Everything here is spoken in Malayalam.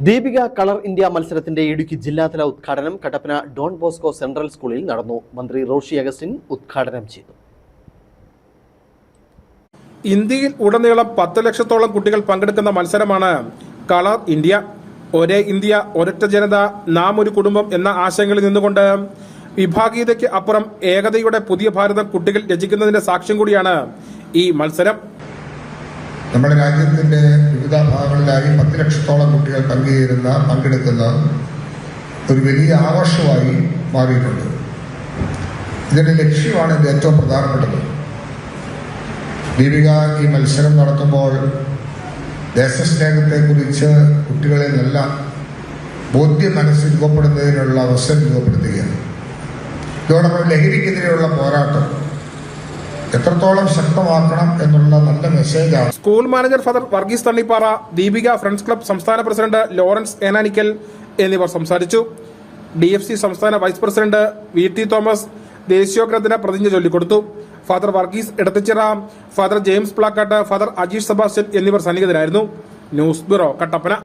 ദീപിക കളർ ഇന്ത്യ മത്സരത്തിന്റെ ഇടുക്കി ജില്ലാതല ഉദ്ഘാടനം കട്ടപ്പന ഡോൺ ബോസ്കോ സെൻട്രൽ സ്കൂളിൽ നടന്നു. മന്ത്രി റോഷി അഗസ്റ്റിൻ ഉദ്ഘാടനം ചെയ്തു. ഇന്ത്യയിൽ ഉടനീളം 10 ലക്ഷത്തോളം കുട്ടികൾ പങ്കെടുക്കുന്ന മത്സരമാണ് കളർ ഇന്ത്യ. ഒരേ ഇന്ത്യ, ഒരൊറ്റ ജനത, നാം ഒരു കുടുംബം എന്ന ആശയങ്ങളിൽ നിന്നുകൊണ്ട് വിഭാഗീയതയ്ക്ക് അപ്പുറം ഏകതയുടെ പുതിയ ഭാരതം കുട്ടികൾ രചിക്കുന്നതിന്റെ സാക്ഷ്യം കൂടിയാണ് ഈ മത്സരം. നമ്മുടെ രാജ്യത്തിന്റെ വിവിധ ഭാഗങ്ങളിലായി 10 ലക്ഷത്തോളം കുട്ടികൾ പങ്കെടുക്കുന്ന ഒരു വലിയ ആഘോഷമായി മാറിയിട്ടുണ്ട്. ഇതിന്റെ ലക്ഷ്യമാണ് ഇത് ഏറ്റവും പ്രധാനപ്പെട്ടത്. ദീപിക ഈ മത്സരം നടത്തുമ്പോൾ ദേശസ്നേഹത്തെക്കുറിച്ച് കുട്ടികളിൽ നല്ല ബോധ്യം മനസ്സിൽ രൂപപ്പെടുന്നതിനുള്ള അവസരം രൂപപ്പെടുത്തുകയാണ്. ഇതോടൊപ്പം ലഹരിക്കെതിരെയുള്ള പോരാട്ടം എത്രത്തോളം ശക്തമാക്കണം എന്നുള്ള നല്ല മെസ്സേജാണ്. School manager father Varghese Thannipara, Deepika friends club സംസ്ഥാന പ്രസിഡന്റ് ലോറൻസ് ഏനാനിക്കൽ എന്നിവർ സംസാരിച്ചു. DFC സംസ്ഥാന വൈസ് പ്രസിഡന്റ് VT തോമസ് ദേശീയോദ്ഗ്രഥന പ്രതിജ്ഞ ചൊല്ലിക്കൊടുത്തു. Father Varghese Edathichira, father James Plakkattu, father Ajeesh Sebastian എന്നിവർ സന്നിഹിതരായിരുന്നു. News bureau, Kattappana.